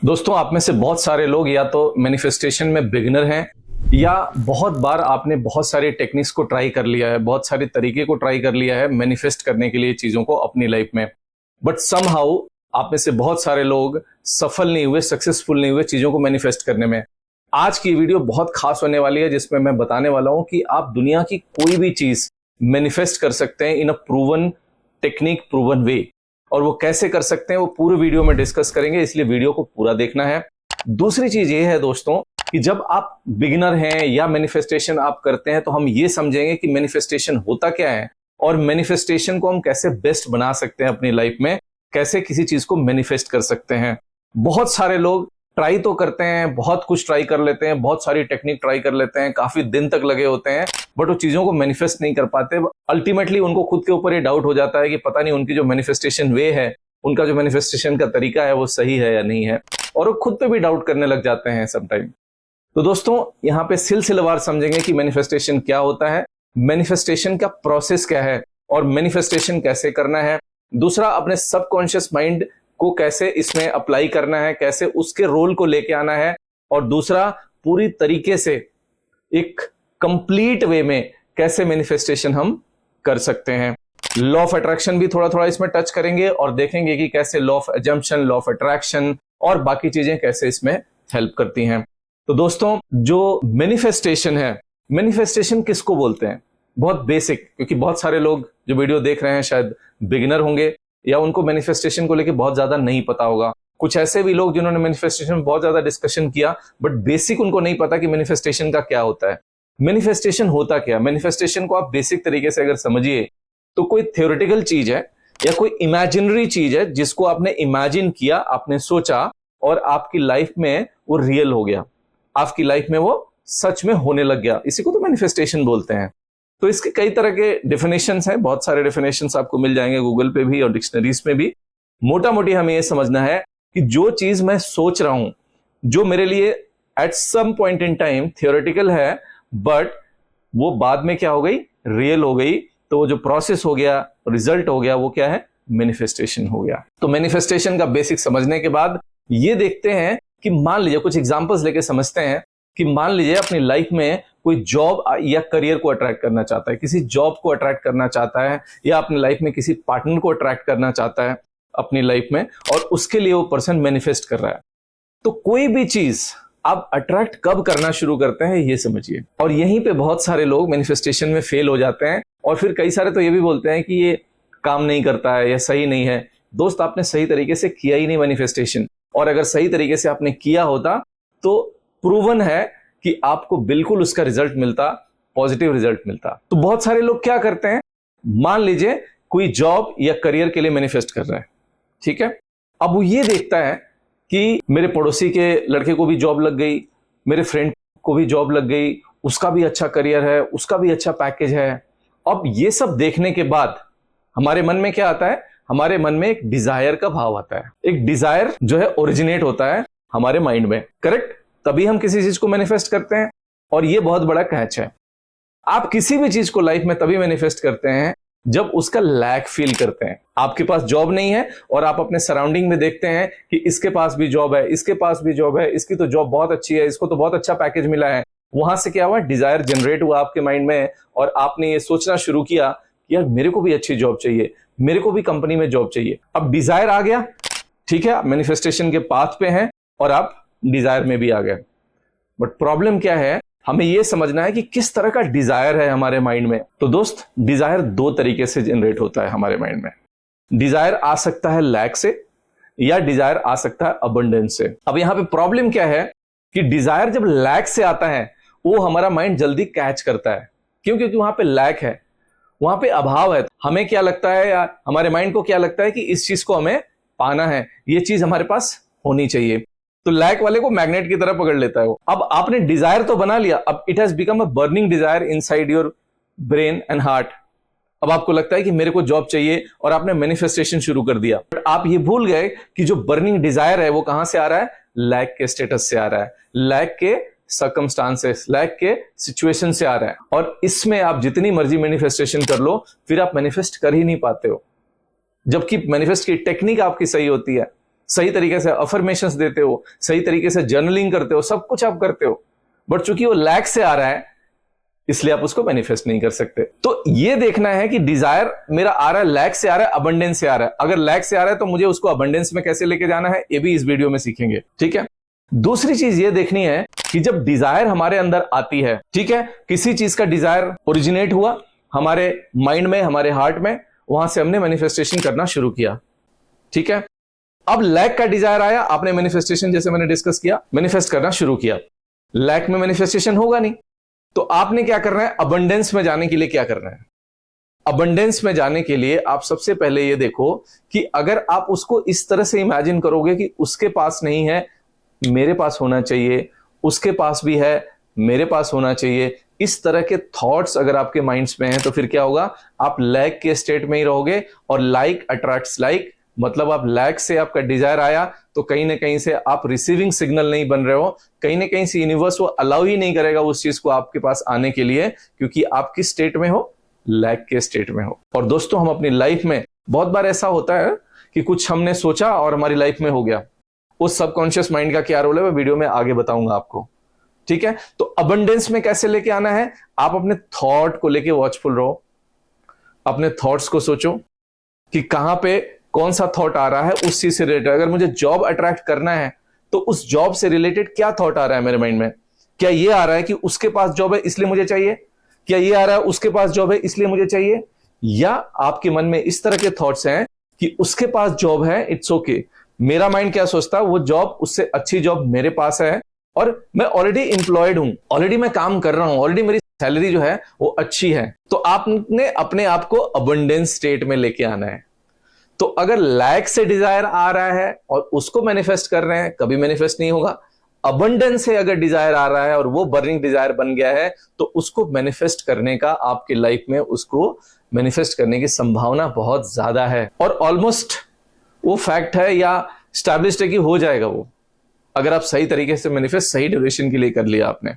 दोस्तों, आप में से बहुत सारे लोग या तो मैनिफेस्टेशन में बिगिनर हैं या बहुत बार आपने बहुत सारी टेक्निक्स को ट्राई कर लिया है, बहुत सारे तरीके को ट्राई कर लिया है मैनिफेस्ट करने के लिए चीजों को अपनी लाइफ में। बट समहाउ आप में से बहुत सारे लोग सफल नहीं हुए, सक्सेसफुल नहीं हुए चीजों को मैनिफेस्ट करने में। आज की वीडियो बहुत खास होने वाली है जिसमें मैं बताने वाला हूं कि आप दुनिया की कोई भी चीज मैनिफेस्ट कर सकते हैं in a proven technique, proven way. और वो कैसे कर सकते हैं वो पूरे वीडियो में डिस्कस करेंगे, इसलिए वीडियो को पूरा देखना है। दूसरी चीज ये है दोस्तों कि जब आप बिगिनर हैं या मैनिफेस्टेशन आप करते हैं तो हम ये समझेंगे कि मैनिफेस्टेशन होता क्या है और मैनिफेस्टेशन को हम कैसे बेस्ट बना सकते हैं अपनी लाइफ में, कैसे किसी चीज को मैनिफेस्ट कर सकते हैं। बहुत सारे लोग ट्राई तो करते हैं, बहुत कुछ ट्राई कर लेते हैं, बहुत सारी टेक्निक ट्राई कर लेते हैं, काफी दिन तक लगे होते हैं, बट वो चीजों को मैनिफेस्ट नहीं कर पाते। अल्टीमेटली उनको खुद के ऊपर ये डाउट हो जाता है कि पता नहीं उनकी जो मैनिफेस्टेशन वे है, उनका जो मैनिफेस्टेशन का तरीका है वो सही है या नहीं है, और वो खुद पे भी डाउट करने लग जाते हैं समटाइम। तो दोस्तों, यहाँ पे सिलसिलेवार समझेंगे कि मैनिफेस्टेशन क्या होता है, मैनिफेस्टेशन का प्रोसेस क्या है और मैनिफेस्टेशन कैसे करना है। दूसरा, अपने सबकॉन्शियस माइंड को कैसे इसमें अप्लाई करना है, कैसे उसके रोल को लेके आना है। और दूसरा, पूरी तरीके से एक कंप्लीट वे में कैसे मैनिफेस्टेशन हम कर सकते हैं। लॉ ऑफ अट्रैक्शन भी थोड़ा थोड़ा इसमें टच करेंगे और देखेंगे कि कैसे law of assumption, law of attraction और बाकी चीजें कैसे इसमें हेल्प करती हैं। तो दोस्तों, जो मैनिफेस्टेशन है, मैनिफेस्टेशन किसको बोलते हैं? बहुत बेसिक, क्योंकि बहुत सारे लोग जो वीडियो देख रहे हैं शायद बिगिनर होंगे या उनको मैनिफेस्टेशन को लेके बहुत ज्यादा नहीं पता होगा। कुछ ऐसे भी लोग जिन्होंने मैनिफेस्टेशन में बहुत ज्यादा डिस्कशन किया बट बेसिक उनको नहीं पता कि मैनिफेस्टेशन का क्या होता है। मैनिफेस्टेशन होता क्या? मैनिफेस्टेशन को आप बेसिक तरीके से अगर समझिए तो कोई थ्योरेटिकल चीज है या कोई इमेजिनरी चीज है जिसको आपने इमेजिन किया, आपने सोचा और आपकी लाइफ में वो रियल हो गया, आपकी लाइफ में वो सच में होने लग गया। इसी को तो मैनिफेस्टेशन बोलते हैं। तो इसके कई तरह के डेफिनेशंस हैं, बहुत सारे डेफिनेशंस आपको मिल जाएंगे गूगल पे भी और डिक्शनरीज में भी। मोटा मोटी हमें यह समझना है कि जो चीज मैं सोच रहा हूं, जो मेरे लिए at some point in time theoretical है बट वो बाद में क्या हो गई, रियल हो गई, तो वो जो प्रोसेस हो गया, रिजल्ट हो गया, वो क्या है? मैनिफेस्टेशन हो गया। तो मैनिफेस्टेशन का बेसिक समझने के बाद ये देखते हैं कि मान लीजिए, कुछ एग्जांपल्स लेके समझते हैं कि मान लीजिए अपनी लाइफ में कोई जॉब या करियर को अट्रैक्ट करना चाहता है, किसी जॉब को अट्रैक्ट करना चाहता है या अपनी लाइफ में किसी पार्टनर को अट्रैक्ट करना चाहता है अपनी लाइफ में, और उसके लिए वो पर्सन मैनिफेस्ट कर रहा है। तो कोई भी चीज आप अट्रैक्ट कब करना शुरू करते हैं ये समझिए। और यहीं पे बहुत सारे लोग मैनिफेस्टेशन में फेल हो जाते हैं और फिर कई सारे तो ये भी बोलते हैं कि ये काम नहीं करता है या सही नहीं है। दोस्त, आपने सही तरीके से किया ही नहीं मैनिफेस्टेशन, और अगर सही तरीके से आपने किया होता तो प्रूवन है कि आपको बिल्कुल उसका रिजल्ट मिलता, पॉजिटिव रिजल्ट मिलता। तो बहुत सारे लोग क्या करते हैं, मान लीजिए कोई जॉब या करियर के लिए मैनिफेस्ट कर रहा है, ठीक है। अब वो ये देखता है कि मेरे पड़ोसी के लड़के को भी जॉब लग गई, मेरे फ्रेंड को भी जॉब लग गई, उसका भी अच्छा करियर है, उसका भी अच्छा पैकेज है। अब ये सब देखने के बाद हमारे मन में क्या आता है? हमारे मन में एक डिजायर का भाव आता है। एक डिजायर जो है ओरिजिनेट होता है हमारे माइंड में, करेक्ट? तभी हम किसी चीज को मैनिफेस्ट करते हैं। और ये बहुत बड़ा कैच है, आप किसी भी चीज को लाइफ में तभी मैनिफेस्ट करते हैं जब उसका लैक फील करते हैं। आपके पास जॉब नहीं है और आप अपने सराउंडिंग में देखते हैं कि इसके पास भी जॉब है, इसके पास भी जॉब है, इसकी तो जॉब बहुत अच्छी है, इसको तो बहुत अच्छा पैकेज मिला है। वहां से क्या हुआ? डिजायर जनरेट हुआ आपके माइंड में और आपने ये सोचना शुरू किया कि यार मेरे को भी अच्छी जॉब चाहिए, मेरे को भी कंपनी में जॉब चाहिए। अब डिजायर आ गया, ठीक है, आप मैनिफेस्टेशन के पाथ पे हैं और आप डिजायर में भी आ गए। बट प्रॉब्लम क्या है? हमें यह समझना है कि किस तरह का डिजायर है हमारे माइंड में। तो दोस्त, डिजायर दो तरीके से जनरेट होता है हमारे माइंड में। डिजायर आ सकता है लैक से या डिजायर आ सकता है अबंडेंस से। अब यहां पे प्रॉब्लम क्या है कि डिजायर जब लैक से आता है वो हमारा माइंड जल्दी कैच करता है। क्यों? क्योंकि वहां पे लैक है, वहां पे अभाव है। हमें क्या लगता है, या हमारे माइंड को क्या लगता है कि इस चीज को हमें पाना है, ये चीज हमारे पास होनी चाहिए। तो लैक वाले को मैग्नेट की तरह पकड़ लेता है वो। अब आपने डिजायर तो बना लिया, अब it has become a burning desire inside your brain and heart. अब आपको लगता है कि मेरे को जॉब चाहिए और आपने मैनिफेस्टेशन शुरू कर दिया, बट आप ये भूल गए कि जो बर्निंग डिजायर है वो कहां से आ रहा है? लैक के स्टेटस से आ रहा है, लैक के सर्कमस्टांसेस, लैक के सिचुएशन से आ रहा है। और इसमें आप जितनी मर्जी मैनिफेस्टेशन कर लो, फिर आप मैनिफेस्ट कर ही नहीं पाते हो। जबकि मैनिफेस्ट की टेक्निक आपकी सही होती है, सही तरीके से अफर्मेशंस देते हो, सही तरीके से जर्नलिंग करते हो, सब कुछ आप करते हो, बट चूंकि वो लैक से आ रहा है इसलिए आप उसको मैनिफेस्ट नहीं कर सकते। तो ये देखना है कि डिजायर मेरा आ रहा है लैक से आ रहा है, अबंडेंस से आ रहा है। अगर लैक से आ रहा है तो मुझे उसको अबंडेंस में कैसे लेके जाना है, ये भी इस वीडियो में सीखेंगे, ठीक है। दूसरी चीज ये देखनी है कि जब डिजायर हमारे अंदर आती है, ठीक है, किसी चीज का डिजायर ओरिजिनेट हुआ हमारे माइंड में, हमारे हार्ट में, वहां से हमने मैनिफेस्टेशन करना शुरू किया, ठीक है। अब लैक का डिजायर आया, आपने मैनिफेस्टेशन, जैसे मैंने डिस्कस किया, मैनिफेस्ट करना शुरू किया। लैक में मैनिफेस्टेशन होगा नहीं, तो आपने क्या करना है, अबंडेंस में जाने के लिए क्या करना है। अबंडेंस में जाने के लिए आप सबसे पहले ये देखो कि अगर आप उसको इस तरह से इमेजिन करोगे कि उसके पास नहीं है, मेरे पास होना चाहिए, उसके पास भी है, मेरे पास होना चाहिए, इस तरह के थॉट्स अगर आपके माइंड्स में हैं, तो फिर क्या होगा, आप लैक के स्टेट में ही रहोगे। और लाइक अट्रैक्ट्स लाइक, मतलब आप लैक से आपका डिजायर आया तो कहीं ना कहीं से आप रिसीविंग सिग्नल नहीं बन रहे हो, कहीं ना कहीं से यूनिवर्स वो अलाउ ही नहीं करेगा उस चीज को आपके पास आने के लिए, क्योंकि आप किस स्टेट में हो, लैक के स्टेट में हो। और दोस्तों, हम अपनी लाइफ में बहुत बार ऐसा होता है कि कुछ हमने सोचा और हमारी लाइफ में हो गया। उस सबकॉन्शियस माइंड का क्या रोल है, मैं वीडियो में आगे बताऊंगा आपको, ठीक है। तो अबंडेंस में कैसे लेके आना है, आप अपने थॉट को लेके वॉचफुल रहो, अपने थॉट्स को सोचो कि कहां पे कौन सा थॉट आ रहा है उस चीज से रिलेटेड। अगर मुझे जॉब अट्रैक्ट करना है तो उस जॉब से रिलेटेड क्या थॉट आ रहा है मेरे माइंड में। क्या ये आ रहा है कि उसके पास जॉब है इसलिए मुझे चाहिए, क्या ये आ रहा है उसके पास जॉब है इसलिए मुझे चाहिए, या आपके मन में इस तरह के थॉट्स हैं कि उसके पास जॉब है, इट्स ओके, मेरा माइंड क्या सोचता है, वो जॉब उससे अच्छी जॉब मेरे पास है और मैं ऑलरेडी इंप्लॉयड हूं, ऑलरेडी मैं काम कर रहा हूं, ऑलरेडी मेरी सैलरी जो है वो अच्छी है। तो आपने अपने आप को अबंडेंस स्टेट में लेके आना है। तो अगर लैक से डिजायर आ रहा है और उसको मैनिफेस्ट कर रहे हैं, कभी मैनिफेस्ट नहीं होगा। अबंडेंस से अगर डिजायर आ रहा है और वो बर्निंग डिजायर बन गया है, तो उसको मैनिफेस्ट करने का, आपके लाइफ में उसको मैनिफेस्ट करने की संभावना बहुत ज्यादा है। और ऑलमोस्ट वो फैक्ट है या स्टैब्लिश्ड है कि हो जाएगा वो, अगर आप सही तरीके से मैनिफेस्ट सही ड्यूरेशन के लिए कर लिया आपने,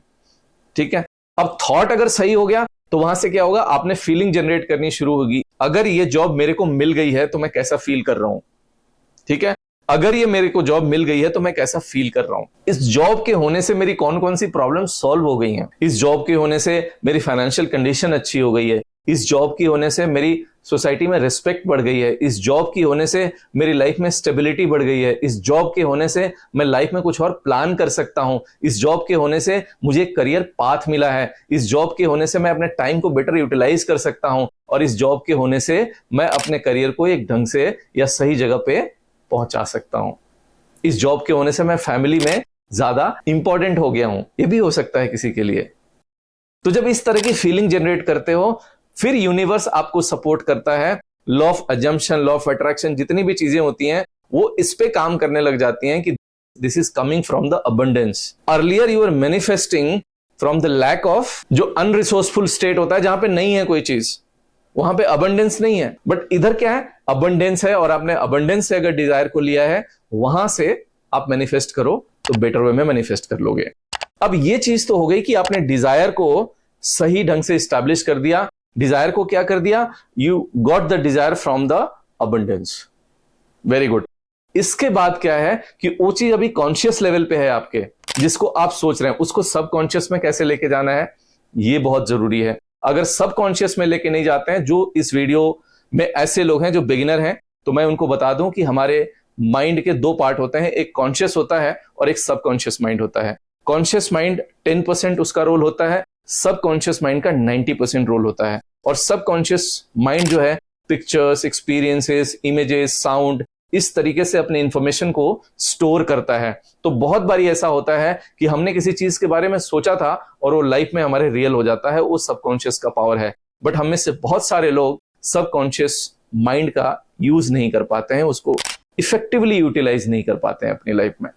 ठीक है। अब थॉट अगर सही हो गया तो वहां से क्या होगा, आपने फीलिंग जनरेट करनी शुरू होगी। अगर ये जॉब मेरे को मिल गई है तो मैं कैसा फील कर रहा हूं, ठीक है। अगर ये मेरे को जॉब मिल गई है तो मैं कैसा फील कर रहा हूं, इस जॉब के होने से मेरी कौन कौन सी प्रॉब्लम सॉल्व हो गई हैं, इस जॉब के होने से मेरी फाइनेंशियल कंडीशन अच्छी हो गई है, इस जॉब की होने से मेरी सोसाइटी में रिस्पेक्ट बढ़ गई है, इस जॉब की होने से मेरी लाइफ में स्टेबिलिटी बढ़ गई है, इस जॉब के होने से मैं लाइफ में कुछ और प्लान कर सकता हूं, इस जॉब के होने से मुझे करियर पाथ मिला है, इस जॉब के होने से मैं अपने टाइम को बेटर यूटिलाइज कर सकता हूं, और इस जॉब के होने से मैं अपने करियर को एक ढंग से या सही जगह पे पहुंचा सकता हूं, इस जॉब के होने से मैं फैमिली में ज्यादा इंपॉर्टेंट हो गया हूं, ये भी हो सकता है किसी के लिए। तो जब इस तरह की फीलिंग जनरेट करते हो, फिर यूनिवर्स आपको सपोर्ट करता है। Law of assumption, law of attraction, जितनी भी चीजें होती हैं वो इस पे काम करने लग जाती हैं कि this is coming from the abundance. Earlier you are manifesting from the lack of, जो अनरिसोर्सफुल स्टेट होता है, जहां पे नहीं है कोई चीज, वहां पे अबंडेंस नहीं है। बट इधर क्या है, अबंडेंस है, और आपने अबंडेंस से अगर डिजायर को लिया है, वहां से आप मैनिफेस्ट करो तो बेटर वे में मैनिफेस्ट कर लोगे। अब ये चीज तो हो गई कि आपने डिजायर को सही ढंग से स्टैब्लिश कर दिया, डिजायर को क्या कर दिया, you got the desire from the abundance, very good. इसके बाद क्या है कि वो चीज अभी कॉन्शियस लेवल पे है आपके, जिसको आप सोच रहे हैं, उसको सबकॉन्शियस में कैसे लेके जाना है, ये बहुत जरूरी है। अगर सबकॉन्शियस में लेके नहीं जाते हैं, जो इस वीडियो में ऐसे लोग हैं जो बिगिनर हैं, तो मैं उनको बता दूं कि हमारे माइंड के दो पार्ट होते हैं, एक कॉन्शियस होता है और एक सबकॉन्शियस माइंड होता है। कॉन्शियस माइंड 10% उसका रोल होता है, सबकॉन्शियस माइंड का 90% रोल होता है। और सबकॉन्शियस माइंड जो है पिक्चर्स, एक्सपीरियंसेस, इमेजेस, साउंड, इस तरीके से अपने इंफॉर्मेशन को स्टोर करता है। तो बहुत बारी ऐसा होता है कि हमने किसी चीज के बारे में सोचा था और वो लाइफ में हमारे रियल हो जाता है, वो सबकॉन्शियस का पावर है। बट हम में से बहुत सारे लोग सबकॉन्शियस माइंड का यूज नहीं कर पाते हैं, उसको इफेक्टिवली यूटिलाइज नहीं कर पाते हैं अपनी लाइफ में।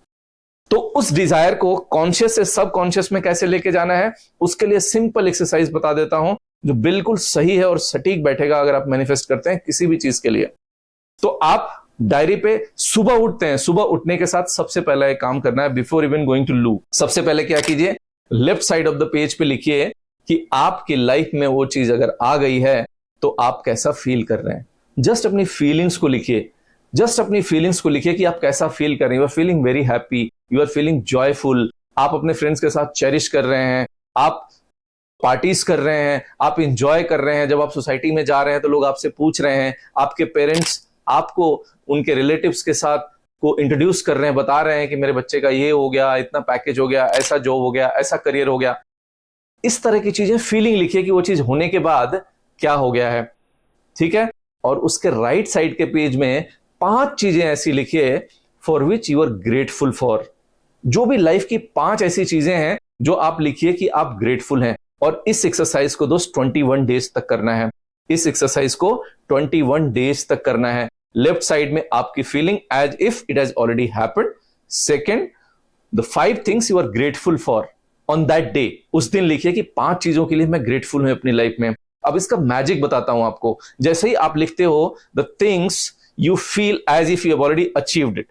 तो उस डिजायर को कॉन्शियस से सबकॉन्शियस में कैसे लेके जाना है, उसके लिए सिंपल एक्सरसाइज बता देता हूं जो बिल्कुल सही है और सटीक बैठेगा अगर आप मैनिफेस्ट करते हैं किसी भी चीज के लिए। तो आप डायरी पे सुबह उठते हैं, सुबह उठने के साथ सबसे पहला एक काम करना है, बिफोर इवन गोइंग टू लू, सबसे पहले क्या कीजिए, left side of the page पे लिखिए कि आपकी लाइफ में वो चीज अगर आ गई है तो आप कैसा फील कर रहे हैं। जस्ट अपनी फीलिंग्स को लिखिए। जस्ट अपनी फीलिंग्स को लिखिए कि आप कैसा फील कर रहे हैं। You are feeling very happy, you are feeling joyful, आप अपने फ्रेंड्स के साथ चेरिश कर रहे हैं, आप पार्टीज कर रहे हैं, आप इंजॉय कर रहे हैं। जब आप सोसाइटी में जा रहे हैं तो लोग आपसे पूछ रहे हैं, आपके पेरेंट्स आपको उनके रिलेटिव्स के साथ को इंट्रोड्यूस कर रहे हैं, बता रहे हैं कि मेरे बच्चे का ये हो गया, इतना पैकेज हो गया, ऐसा जॉब हो गया, ऐसा करियर हो गया। इस तरह की चीजें फीलिंग लिखिए कि वो चीज होने के बाद क्या हो गया है, ठीक है। और उसके राइट साइड के पेज में 5 चीजें ऐसी लिखिए for which you are grateful for. जो भी लाइफ की 5 ऐसी चीजें हैं जो आप लिखिए कि आप ग्रेटफुल हैं। और इस एक्सरसाइज को दोस्त 21 डेज तक करना है। इस एक्सरसाइज को 21 डेज तक करना है। लेफ्ट साइड में आपकी feeling as if it has already happened. Second, the 5 things you are grateful for on that day. उस दिन लिखिए कि 5 चीजों के लिए मैं ग्रेटफुल हूं अपनी लाइफ में। अब इसका मैजिक बताता हूं आपको। जैसे ही आप लिखते हो the things you feel as if you have already achieved it,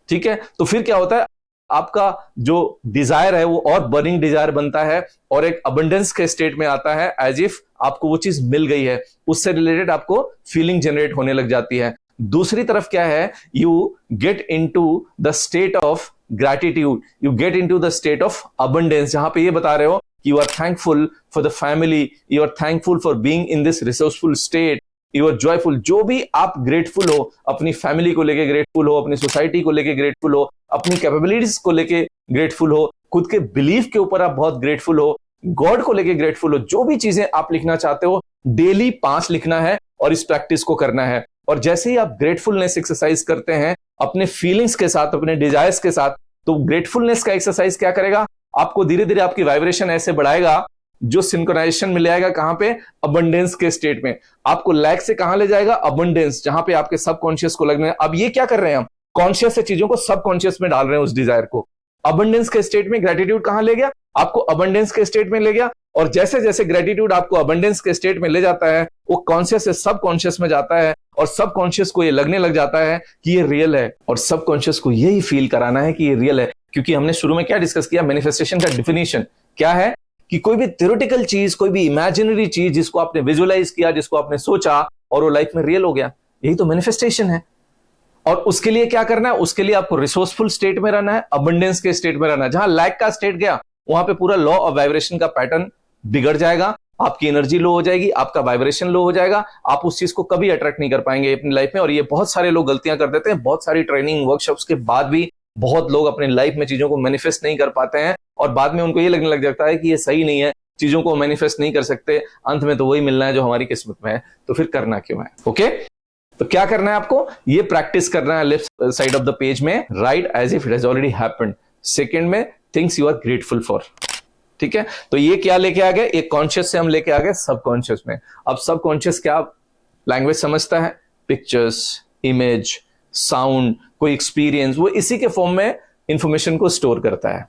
ठीक है, तो फिर क्या होता है, आपका जो डिजायर है वो और बर्निंग डिजायर बनता है और एक अबंडेंस के स्टेट में आता है, एज इफ आपको वो चीज मिल गई है। उससे रिलेटेड आपको फीलिंग जनरेट होने लग जाती है। दूसरी तरफ क्या है, you get into the state of gratitude, you get into the state of abundance, जहां पे ये बता रहे हो you are thankful for the family, you are thankful for being in this resourceful state, you are joyful. जो भी आप grateful हो, अपनी फैमिली को लेके ग्रेटफुल हो, अपनी सोसाइटी को लेके ग्रेटफुल हो, अपनी कैपेबिलिटीज को लेके ग्रेटफुल हो, खुद के बिलीफ के ऊपर आप बहुत ग्रेटफुल हो, गॉड को लेके ग्रेटफुल हो। जो भी चीजें आप लिखना चाहते हो डेली 5 लिखना है और इस प्रैक्टिस को करना है। और जैसे ही आप ग्रेटफुलनेस एक्सरसाइज करते हैं अपने फीलिंग्स के साथ, अपने डिजायर्स के साथ, तो ग्रेटफुलनेस का एक्सरसाइज क्या करेगा, आपको धीरे धीरे आपकी वाइब्रेशन ऐसे बढ़ाएगा जो सिंक्रोनाइजेशन मिल जाएगा कहां पे, अबंडेंस के स्टेट में। आपको लैक से कहां ले जाएगा, अबंडेंस, जहां पे आपके सबकॉन्शियस को लगने। अब ये क्या कर रहे हैं हम, कॉन्शियस से चीजों को सबकॉन्शियस में डाल रहे हैं, उस डिजायर को। अबंडेंस के स्टेट में ग्रेटिट्यूड कहां ले गया, आपको अबंडेंस के स्टेट में ले गया। और जैसे जैसे ग्रेटिट्यूड आपको अबंडेंस के स्टेट में ले जाता है, वो कॉन्शियस से सबकॉन्शियस में जाता है और सबकॉन्शियस को ये लगने लग जाता है कि ये रियल है। और सबकॉन्शियस को यही फील कराना है कि ये रियल है। क्योंकि हमने शुरू में क्या डिस्कस किया, मैनिफेस्टेशन का डिफिनेशन क्या है कि कोई भी थ्योरेटिकल चीज, कोई भी इमेजिनरी चीज जिसको आपने विजुअलाइज किया, जिसको आपने सोचा और वो लाइफ में रियल हो गया, यही तो मैनिफेस्टेशन है। और उसके लिए क्या करना है, उसके लिए आपको रिसोर्सफुल स्टेट में रहना है, अबंडेंस के स्टेट में रहना है। जहां लैक का स्टेट गया वहां पे पूरा लॉ ऑफ वाइब्रेशन का पैटर्न बिगड़ जाएगा, आपकी एनर्जी लो हो जाएगी, आपका वाइब्रेशन लो हो जाएगा, आप उस चीज को कभी अट्रैक्ट नहीं कर पाएंगे अपनी लाइफ में। और ये बहुत सारे लोग गलतियां कर देते हैं। बहुत सारी ट्रेनिंग वर्कशॉप्स के बाद भी बहुत लोग अपनी लाइफ में चीजों को मैनिफेस्ट नहीं कर पाते हैं और बाद में उनको ये लगने लग जाता है कि ये सही नहीं है, चीजों को मैनिफेस्ट नहीं कर सकते, अंत में तो वही मिलना है जो हमारी किस्मत में है, तो फिर करना क्यों है। ओके, तो क्या करना है आपको, ये प्रैक्टिस करना है left side of the page में, right as if it has already happened. Second में things you are grateful for, ठीक है। तो ये क्या लेके आ गए, एक कॉन्शियस से हम लेके आ गए सबकॉन्शियस में। अब सबकॉन्शियस क्या लैंग्वेज समझता है, पिक्चर्स, इमेज, साउंड, कोई एक्सपीरियंस, वो इसी के फॉर्म में इंफॉर्मेशन को स्टोर करता है।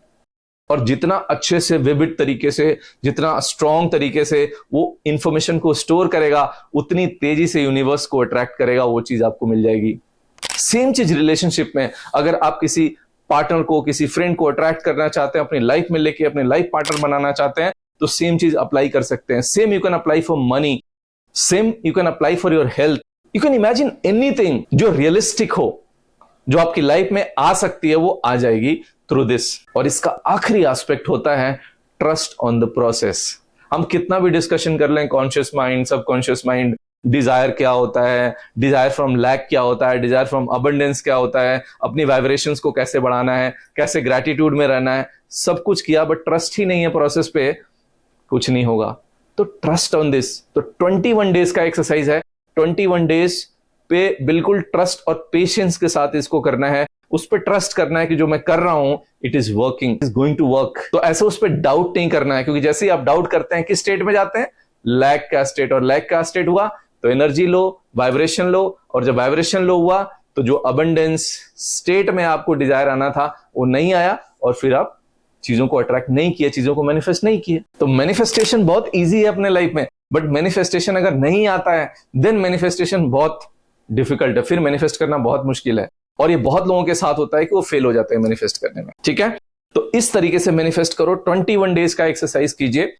और जितना अच्छे से विविड तरीके से, जितना स्ट्रॉन्ग तरीके से वो इंफॉर्मेशन को स्टोर करेगा, उतनी तेजी से यूनिवर्स को अट्रैक्ट करेगा, वो चीज आपको मिल जाएगी। सेम चीज रिलेशनशिप में, अगर आप किसी पार्टनर को, किसी फ्रेंड को अट्रैक्ट करना चाहते हैं, अपनी लाइफ में लेके अपने लाइफ पार्टनर बनाना चाहते हैं, तो सेम चीज अप्लाई कर सकते हैं। Same you can apply for money, same you can apply for your health. You can imagine anything जो रियलिस्टिक हो, जो आपकी लाइफ में आ सकती है, वो आ जाएगी थ्रू दिस। और इसका आखिरी एस्पेक्ट होता है ट्रस्ट ऑन द प्रोसेस। हम कितना भी डिस्कशन कर लें, conscious mind, subconscious mind, desire क्या होता है, डिजायर फ्रॉम लैक क्या होता है, डिजायर फ्रॉम अबंडेंस क्या होता है, अपनी वाइब्रेशंस को कैसे बढ़ाना है, कैसे ग्रैटिट्यूड में रहना है, सब कुछ किया, बट ट्रस्ट ही नहीं है प्रोसेस पे, कुछ नहीं होगा। तो ट्रस्ट ऑन दिस। तो 21 डेज का एक्सरसाइज है। 21 डेज पे बिल्कुल ट्रस्ट और पेशेंस के साथ इसको करना है। उस पर ट्रस्ट करना है कि जो मैं कर रहा हूं it is working, is going to work. तो ऐसे उस पर डाउट नहीं करना है, क्योंकि जैसे ही आप डाउट करते हैं, किस स्टेट में जाते हैं, लैक का स्टेट। और लैक का स्टेट हुआ तो एनर्जी लो, वाइब्रेशन लो, और जब वाइब्रेशन लो हुआ तो जो अबंडेंस स्टेट में आपको डिजायर आना था वो नहीं आया, और फिर आप चीजों को अट्रैक्ट नहीं किए, चीजों को मैनिफेस्ट नहीं किए। तो मैनिफेस्टेशन बहुत ईजी है अपने लाइफ में, बट मैनिफेस्टेशन अगर नहीं आता है देन मैनिफेस्टेशन बहुत डिफिकल्ट है, फिर मैनिफेस्ट करना बहुत मुश्किल है। और ये बहुत लोगों के साथ होता है कि वो फेल हो जाते हैं मैनिफेस्ट करने में, ठीक है। तो इस तरीके से मैनिफेस्ट करो। 21 डेज का एक्सरसाइज कीजिए।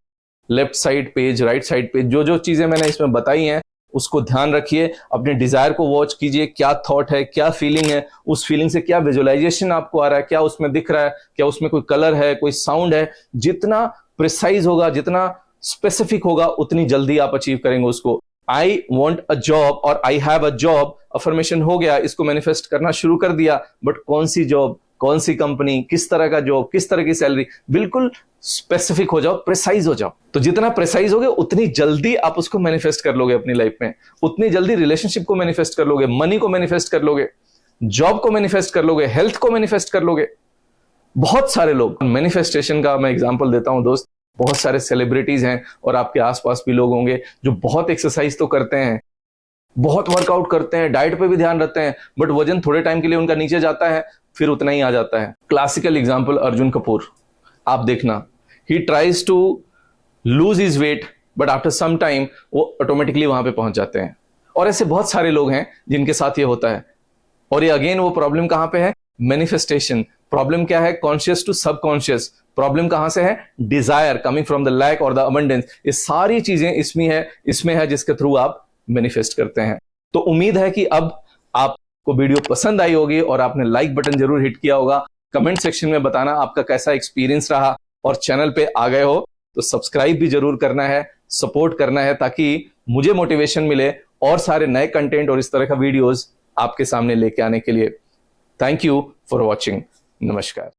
Left side page, right side page, जो जो चीजें मैंने इसमें बताई हैं उसको ध्यान रखिए, अपने डिजायर को वॉच कीजिए, क्या थॉट है, क्या फीलिंग है, उस फीलिंग से क्या विजुअलाइजेशन आपको आ रहा है, क्या उसमें दिख रहा है, क्या उसमें कोई कलर है, कोई साउंड है। जितना प्रिसाइज होगा, जितना स्पेसिफिक होगा, उतनी जल्दी आप अचीव करेंगे उसको। आई वॉन्ट अ जॉब और I have a job, affirmation हो गया, इसको मैनिफेस्ट करना शुरू कर दिया, बट कौन सी जॉब, कौन सी कंपनी, किस तरह का जॉब, किस तरह की सैलरी, बिल्कुल स्पेसिफिक हो जाओ, प्रिसाइज हो जाओ। तो जितना प्रिसाइज होगे उतनी जल्दी आप उसको मैनिफेस्ट कर लोगे अपनी लाइफ में, उतनी जल्दी रिलेशनशिप को मैनिफेस्ट कर लोगे, मनी को मैनिफेस्ट कर लोगे, जॉब को मैनिफेस्ट कर लोगे, हेल्थ को मैनिफेस्ट कर लोगे। बहुत सारे लोग, मैनिफेस्टेशन का मैं एग्जांपल देता हूं दोस्त, बहुत सारे सेलिब्रिटीज हैं और आपके आसपास भी लोग होंगे जो बहुत एक्सरसाइज तो करते हैं, बहुत वर्कआउट करते हैं, डाइट पे भी ध्यान रखते हैं, बट वजन थोड़े टाइम के लिए उनका नीचे जाता है, फिर उतना ही आ जाता है। क्लासिकल एग्जांपल अर्जुन कपूर, आप देखना, he tries to lose his weight, but after some time वो ऑटोमेटिकली वहां पे पहुंच जाते हैं। और ऐसे बहुत सारे लोग हैं जिनके साथ ये होता है। और ये अगेन वो प्रॉब्लम कहां पे है? मैनिफेस्टेशन। प्रॉब्लम क्या है? Conscious to subconscious. प्रॉब्लम कहां से है? Desire coming from the lack और द अबंडेंस। ये सारी चीजें इसमें है जिसके थ्रू आप मैनिफेस्ट करते हैं। तो उम्मीद है कि अब आपको वीडियो पसंद आई होगी और आपने लाइक बटन जरूर हिट किया होगा। कमेंट सेक्शन में बताना आपका कैसा एक्सपीरियंस रहा, और चैनल पे आ गए हो तो सब्सक्राइब भी जरूर करना है, सपोर्ट करना है, ताकि मुझे मोटिवेशन मिले और सारे नए कंटेंट और इस तरह का वीडियोस आपके सामने लेके आने के लिए। Thank you for watching. नमस्कार।